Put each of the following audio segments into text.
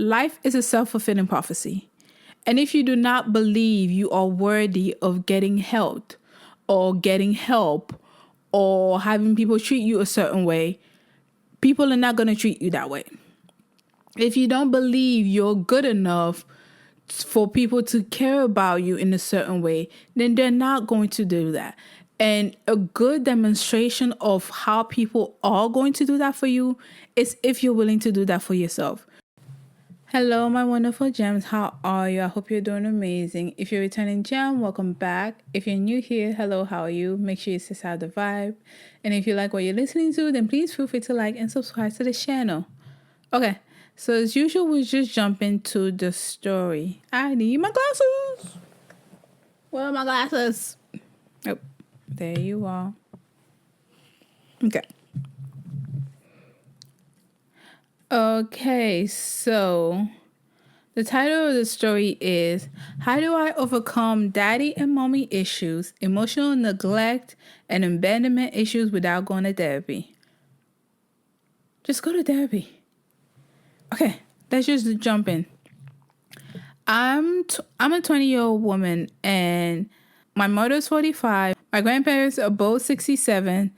Life is a self-fulfilling prophecy. And if you do not believe you are worthy of getting help or getting help or having people treat you a certain way, people are not going to treat you that way. If you don't believe you're good enough for people to care about you in a certain way, then they're not going to do that. And a good demonstration of how people are going to do that for you is if you're willing to do that for yourself. Hello, my wonderful gems. How are you? I hope you're doing amazing. If you're a returning gem, welcome back. If you're new here, hello, how are you? Make sure you sis out the vibe. And if you like what you're listening to, then please feel free to like and subscribe to the channel. Okay, so as usual, we'll just jump into the story. I need my glasses. Where are my glasses? Oh, there you are. Okay. Okay, so the title of the story is How Do I Overcome Daddy and Mommy Issues, Emotional Neglect, and Abandonment Issues Without Going to Therapy? Just go to therapy. Okay, let's just jump in. I'm a 20-year-old woman and my mother's 45. My grandparents are both 67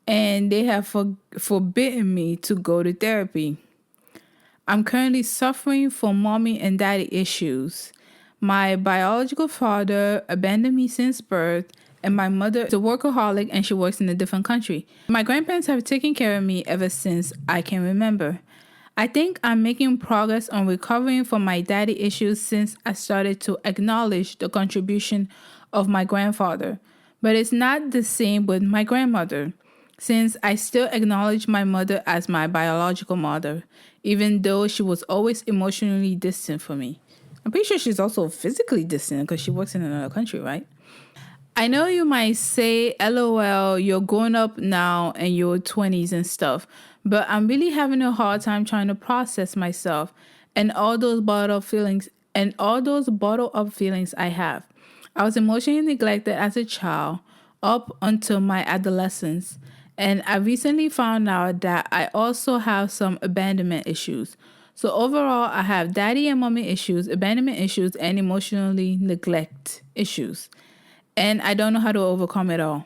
and they have forbidden me to go to therapy. I'm currently suffering from mommy and daddy issues. My biological father abandoned me since birth, and my mother is a workaholic and she works in a different country. My grandparents have taken care of me ever since I can remember. I think I'm making progress on recovering from my daddy issues since I started to acknowledge the contribution of my grandfather. But it's not the same with my grandmother, since I still acknowledge my mother as my biological mother, even though she was always emotionally distant from me. I'm pretty sure she's also physically distant because she works in another country, right? I know you might say, LOL, you're grown up now and you're 20s and stuff, but I'm really having a hard time trying to process myself and all those bottled up feelings I have. I was emotionally neglected as a child up until my adolescence. And I recently found out that I also have some abandonment issues. So overall, I have daddy and mommy issues, abandonment issues, and emotionally neglect issues. And I don't know how to overcome it all.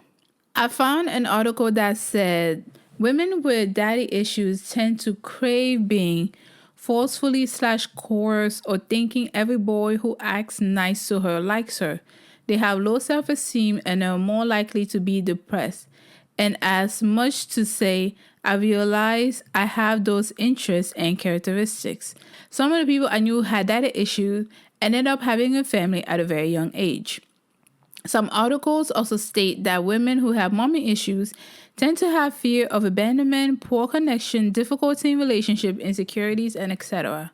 I found an article that said women with daddy issues tend to crave being forcefully / coerced or thinking every boy who acts nice to her likes her. They have low self-esteem and are more likely to be depressed. And as much to say, I realize I have those interests and characteristics. Some of the people I knew had daddy issues ended up having a family at a very young age. Some articles also state that women who have mommy issues tend to have fear of abandonment, poor connection, difficulty in relationship, insecurities, and etc.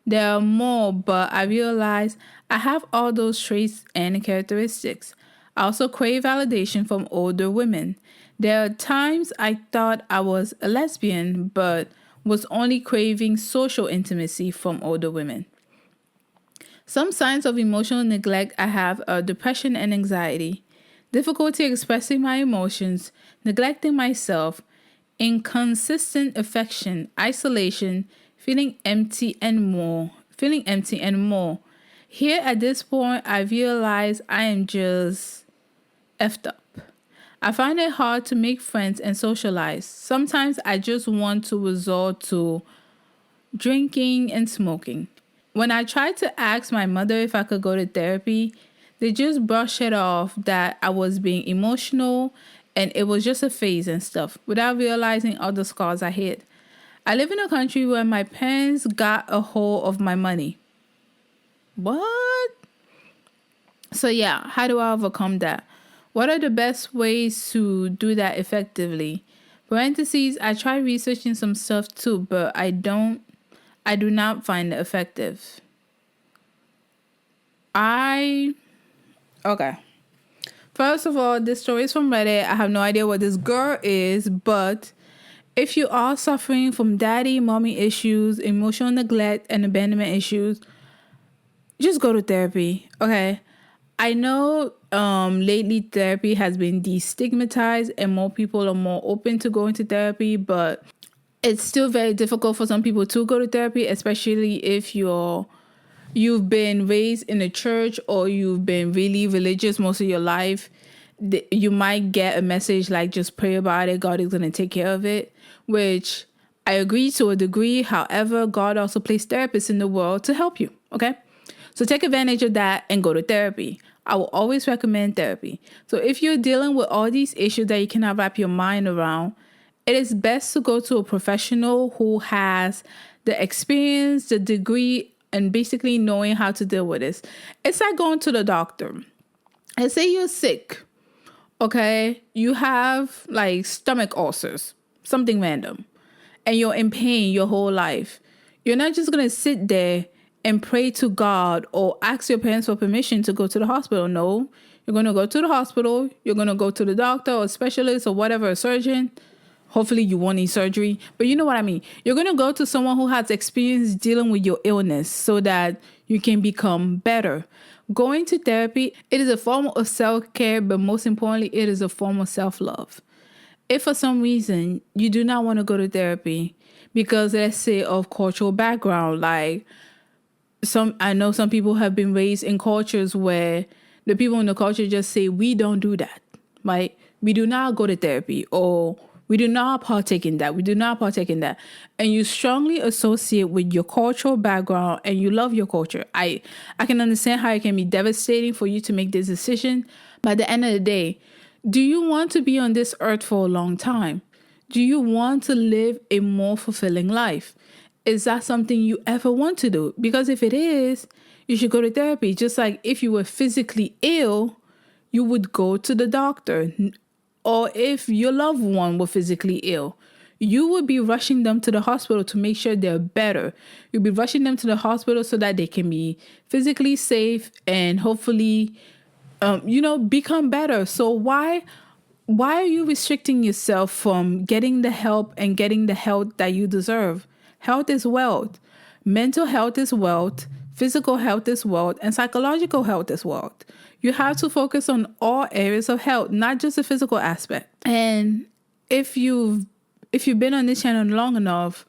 There are more, but I realize I have all those traits and characteristics. I also crave validation from older women. There are times I thought I was a lesbian, but was only craving social intimacy from older women. Some signs of emotional neglect I have are depression and anxiety, difficulty expressing my emotions, neglecting myself, inconsistent affection, isolation, feeling empty and more. Here at this point, I realize I am just effed up. I find it hard to make friends and socialize. Sometimes I just want to resort to drinking and smoking. When I tried to ask my mother if I could go to therapy, they just brushed it off that I was being emotional and it was just a phase and stuff, without realizing all the scars I had. I live in a country where my parents got a hold of my money. What? So yeah, how do I overcome that? What are the best ways to do that effectively? Parentheses, I tried researching some stuff too, but I do not find it effective. Okay. First of all, this story is from Reddit. I have no idea what this girl is, but if you are suffering from daddy, mommy issues, emotional neglect, and abandonment issues, just go to therapy, okay? I know lately therapy has been destigmatized and more people are more open to going to therapy, but It's still very difficult for some people to go to therapy, especially if you've been raised in a church or you've been really religious most of your life. You might get a message like, just pray about it, God is going to take care of it, which I agree to a degree. However, God also placed therapists in the world to help you, okay? So take advantage of that and go to therapy. I will always recommend therapy. So if you're dealing with all these issues that you cannot wrap your mind around, it is best to go to a professional who has the experience, the degree, and basically knowing how to deal with this. It's like going to the doctor. Let's say you're sick, okay? You have like stomach ulcers, something random, and you're in pain your whole life. You're not just going to sit there and pray to God or ask your parents for permission to go to the hospital. No, you're going to go to the hospital. You're going to go to the doctor or specialist or whatever, a surgeon. Hopefully you won't need surgery, but you know what I mean. You're going to go to someone who has experience dealing with your illness so that you can become better. Going to therapy, it is a form of self-care, but most importantly, it is a form of self-love. If for some reason you do not want to go to therapy because, let's say, of cultural background, like I know some people have been raised in cultures where the people in the culture just say, we don't do that, right? We do not go to therapy, or we do not partake in that. We do not partake in that. And you strongly associate with your cultural background and you love your culture. I can understand how it can be devastating for you to make this decision. But at the end of the day, do you want to be on this earth for a long time? Do you want to live a more fulfilling life? Is that something you ever want to do? Because if it is, you should go to therapy. Just like if you were physically ill, you would go to the doctor. Or if your loved one were physically ill, you would be rushing them to the hospital to make sure they're better. You'll be rushing them to the hospital so that they can be physically safe and hopefully, become better. So why are you restricting yourself from getting the help and getting the health that you deserve? Health is wealth. Mental health is wealth. Physical health is wealth. And psychological health is wealth. You have to focus on all areas of health, not just the physical aspect. And if you've been on this channel long enough,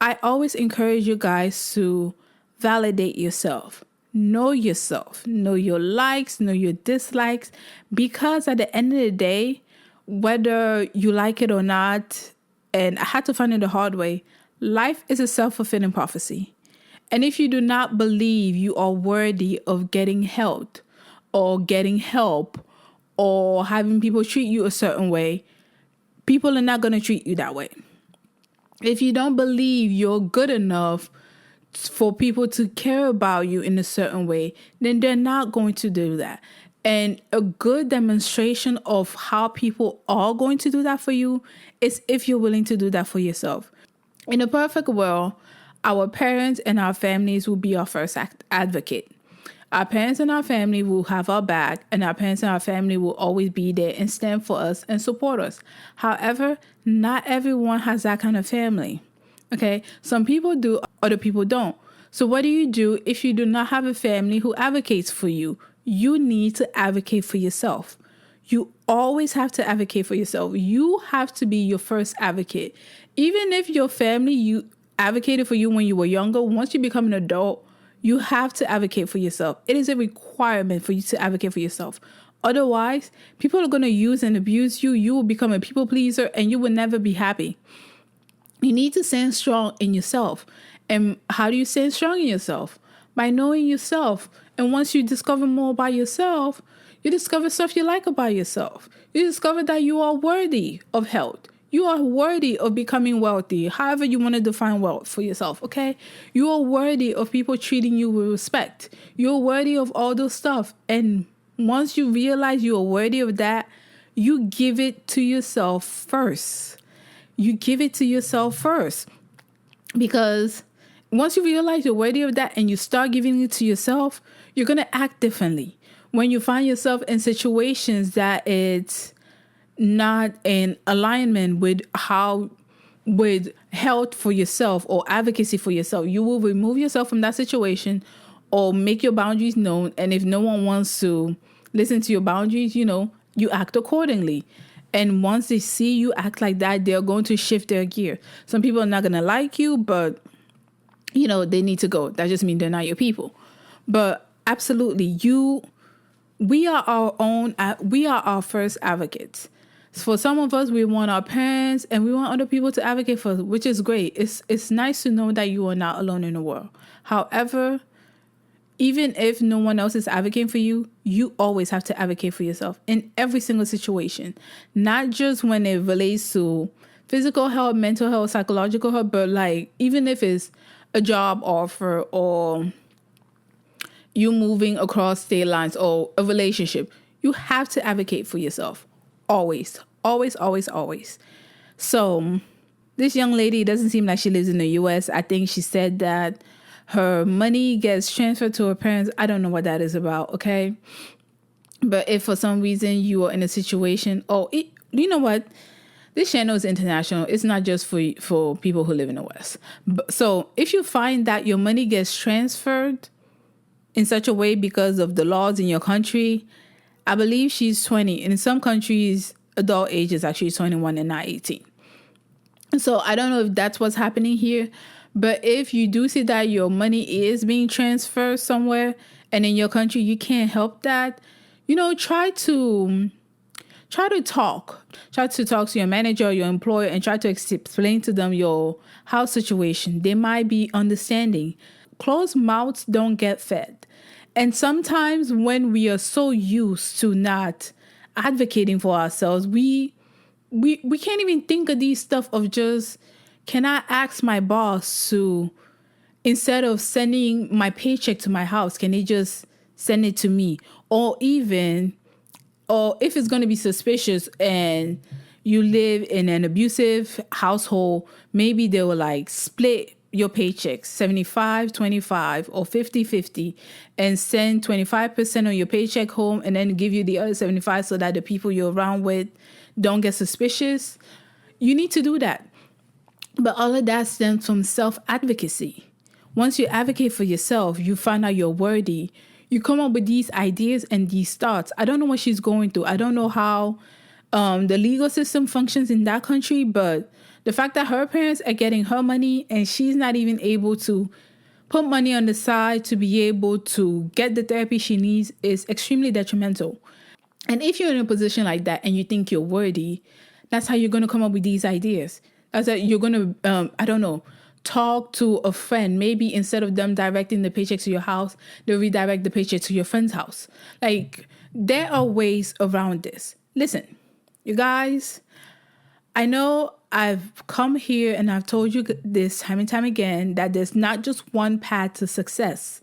I always encourage you guys to validate yourself. Know yourself. Know your likes, know your dislikes. Because at the end of the day, whether you like it or not, and I had to find it the hard way, life is a self-fulfilling prophecy. And if you do not believe you are worthy of getting help or getting help or having people treat you a certain way, people are not going to treat you that way. If you don't believe you're good enough for people to care about you in a certain way, then they're not going to do that. And a good demonstration of how people are going to do that for you is if you're willing to do that for yourself. In a perfect world, our parents and our families will be our first advocate. Our parents and our family will have our back, and our parents and our family will always be there and stand for us and support us. However, not everyone has that kind of family. Okay, some people do, other people don't. So what do you do if you do not have a family who advocates for you? You need to advocate for yourself. You always have to advocate for yourself. You have to be your first advocate. Even if your family, you advocated for you when you were younger, once you become an adult, you have to advocate for yourself. It is a requirement for you to advocate for yourself. Otherwise, people are going to use and abuse you. You will become a people pleaser and you will never be happy. You need to stand strong in yourself. And how do you stand strong in yourself? By knowing yourself. And once you discover more about yourself, you discover stuff you like about yourself. You discover that you are worthy of health. You are worthy of becoming wealthy, however you want to define wealth for yourself, okay? You are worthy of people treating you with respect. You're worthy of all those stuff. And once you realize you are worthy of that, you give it to yourself first. You give it to yourself first. Because once you realize you're worthy of that and you start giving it to yourself, you're going to act differently. When you find yourself in situations that it's not in alignment with health for yourself or advocacy for yourself, you will remove yourself from that situation or make your boundaries known. And if no one wants to listen to your boundaries, you act accordingly. And once they see you act like that, they're going to shift their gear. Some people are not going to like you, but, they need to go. That just means they're not your people. But absolutely, we are our first advocates. For some of us, we want our parents and we want other people to advocate for us, which is great. It's nice to know that you are not alone in the world. However, even if no one else is advocating for you, you always have to advocate for yourself in every single situation, not just when it relates to physical health, mental health, psychological health, but like even if it's a job offer or you moving across state lines or a relationship, you have to advocate for yourself. Always, always, always, always. So this young lady doesn't seem like she lives in the U.S. I think she said that her money gets transferred to her parents. I don't know what that is about, okay? But if for some reason you are in a situation, you know what? This channel is international. It's not just for people who live in the West. So if you find that your money gets transferred in such a way because of the laws in your country, I believe she's 20. And in some countries, adult age is actually 21 and not 18. So I don't know if that's what's happening here. But if you do see that your money is being transferred somewhere and in your country you can't help that, try to talk. Try to talk to your manager or your employer and try to explain to them your house situation. They might be understanding. Closed mouths don't get fed. And sometimes when we are so used to not advocating for ourselves, we can't even think of these stuff of just, can I ask my boss to, instead of sending my paycheck to my house, can they just send it to me? Or if it's going to be suspicious and you live in an abusive household, maybe they will like split your paychecks 75-25 or 50-50 and send 25% of your paycheck home and then give you the other 75 so that the people you're around with don't get suspicious. You need to do that. But all of that stems from self-advocacy. Once you advocate for yourself, you find out you're worthy. You come up with these ideas and these thoughts. I don't know what she's going through. I don't know how the legal system functions in that country, but the fact that her parents are getting her money and she's not even able to put money on the side to be able to get the therapy she needs is extremely detrimental. And if you're in a position like that and you think you're worthy, that's how you're going to come up with these ideas. That's that you're going to, talk to a friend. Maybe instead of them directing the paycheck to your house, they'll redirect the paycheck to your friend's house. Like, there are ways around this. Listen, you guys, I know I've come here and I've told you this time and time again that there's not just one path to success.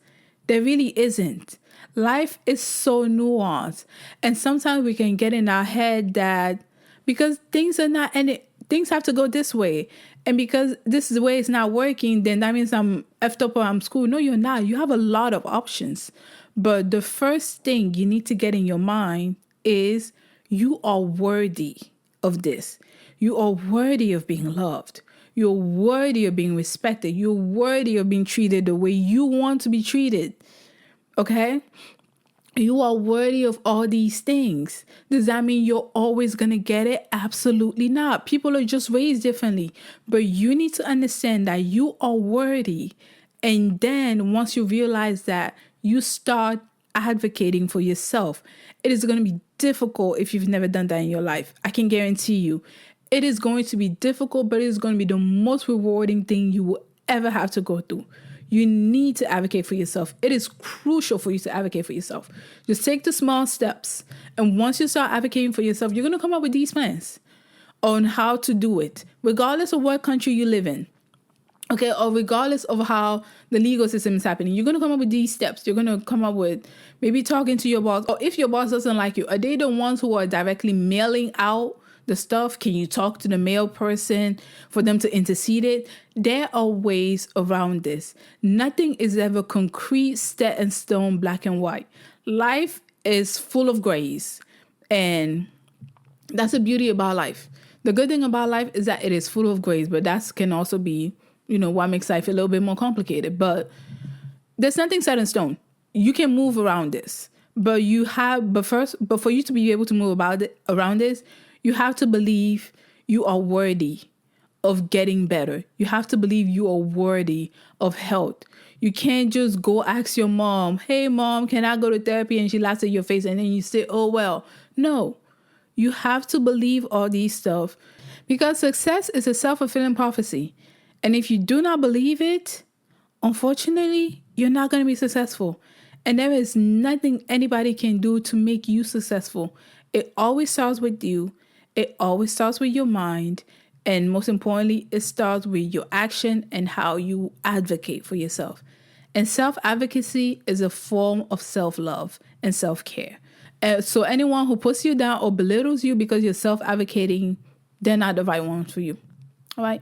There really isn't. Life is so nuanced. And sometimes we can get in our head that because things are not, and things have to go this way. And because this is the way it's not working, then that means I'm effed up or I'm screwed. No, you're not. You have a lot of options. But the first thing you need to get in your mind is you are worthy of this. You are worthy of being loved. You're worthy of being respected. You're worthy of being treated the way you want to be treated. Okay? You are worthy of all these things. Does that mean you're always going to get it? Absolutely not. People are just raised differently. But you need to understand that you are worthy. And then once you realize that, you start advocating for yourself. It is going to be difficult if you've never done that in your life. I can guarantee you. It is going to be difficult, but it is going to be the most rewarding thing you will ever have to go through. You need to advocate for yourself. It is crucial for you to advocate for yourself. Just take the small steps. And once you start advocating for yourself, you're going to come up with these plans on how to do it, regardless of what country you live in. Okay, or regardless of how the legal system is happening, you're going to come up with these steps. You're going to come up with maybe talking to your boss. Or if your boss doesn't like you, are they the ones who are directly mailing out the stuff? Can you talk to the mail person for them to intercede it? There are ways around this. Nothing is ever concrete, set in stone, black and white. Life is full of grays. And that's the beauty about life. The good thing about life is that it is full of grays, but that can also be, what makes life a little bit more complicated. But there's nothing set in stone. You can move around this. But for you to be able to move around this, You have to believe you are worthy of getting better. You have to believe you are worthy of health. You can't just go ask your mom, hey, mom, can I go to therapy? And she laughs at your face and then you say, oh, well. No, you have to believe all these stuff because success is a self-fulfilling prophecy. And if you do not believe it, unfortunately, you're not going to be successful. And there is nothing anybody can do to make you successful. It always starts with you. It always starts with your mind. And most importantly, it starts with your action and how you advocate for yourself. And self-advocacy is a form of self-love and self-care. So anyone who puts you down or belittles you because you're self-advocating, they're not the right ones for you. All right?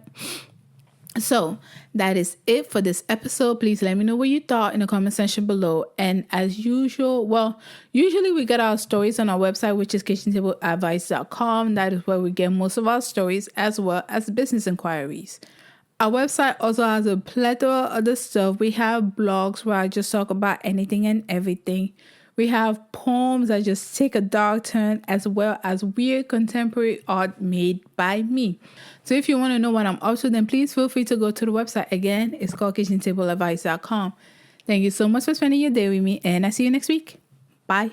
So that is it for this episode. Please let me know what you thought in the comment section below. And as usual, usually we get our stories on our website, which is kitchentableadvice.com. That is where we get most of our stories as well as business inquiries. Our website also has a plethora of other stuff. We have blogs where I just talk about anything and everything. We have poems that just take a dark turn, as well as weird contemporary art made by me. So if you want to know what I'm up to, then please feel free to go to the website. Again, it's called kitchentableadvice.com. Thank you so much for spending your day with me, and I see you next week. Bye.